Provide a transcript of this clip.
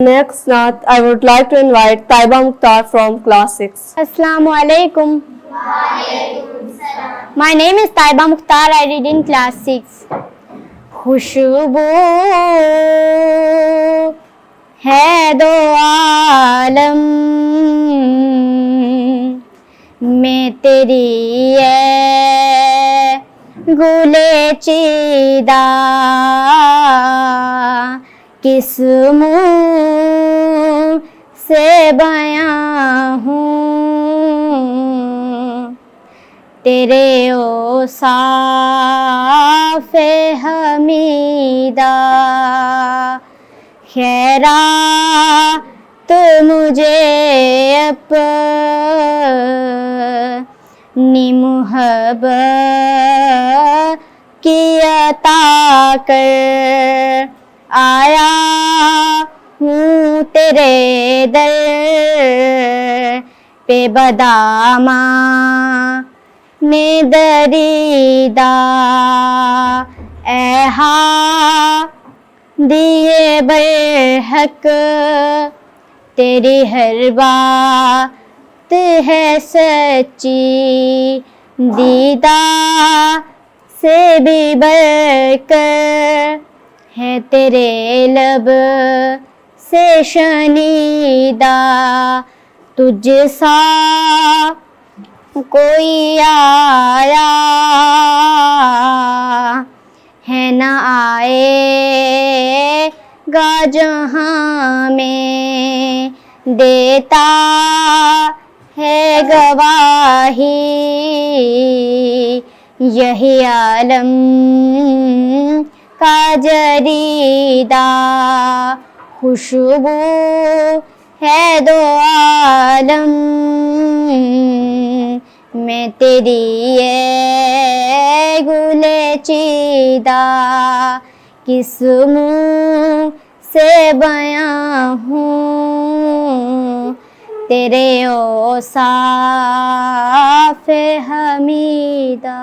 Next, I would like to invite Taiba Mukhtar from class 6. Assalamu alaikum. My name is Taiba Mukhtar. I read in class 6. खुशबू है दो आलम में तेरी है गुले चीदा किस मुँह से बयां हूँ तेरे औसाफ़े हमीदा खैरा तो मुझे अपनी मोहब्बत की अता कर आया हूँ तेरे दर पे बदामा में दरीदा ऐहा दिए बरहक तेरी हर बात है सच्ची दीदा से भी बढ़कर है तेरे लब से शनीदा तुझ सा कोई आया है न आएगा जहाँ में देता है गवाही यही आलम का जरीदा खुशबू है दो आलम मैं तेरी ये गुले चीदा किस मुँह से बयां हूँ तेरे औसाफ़े हमीदा।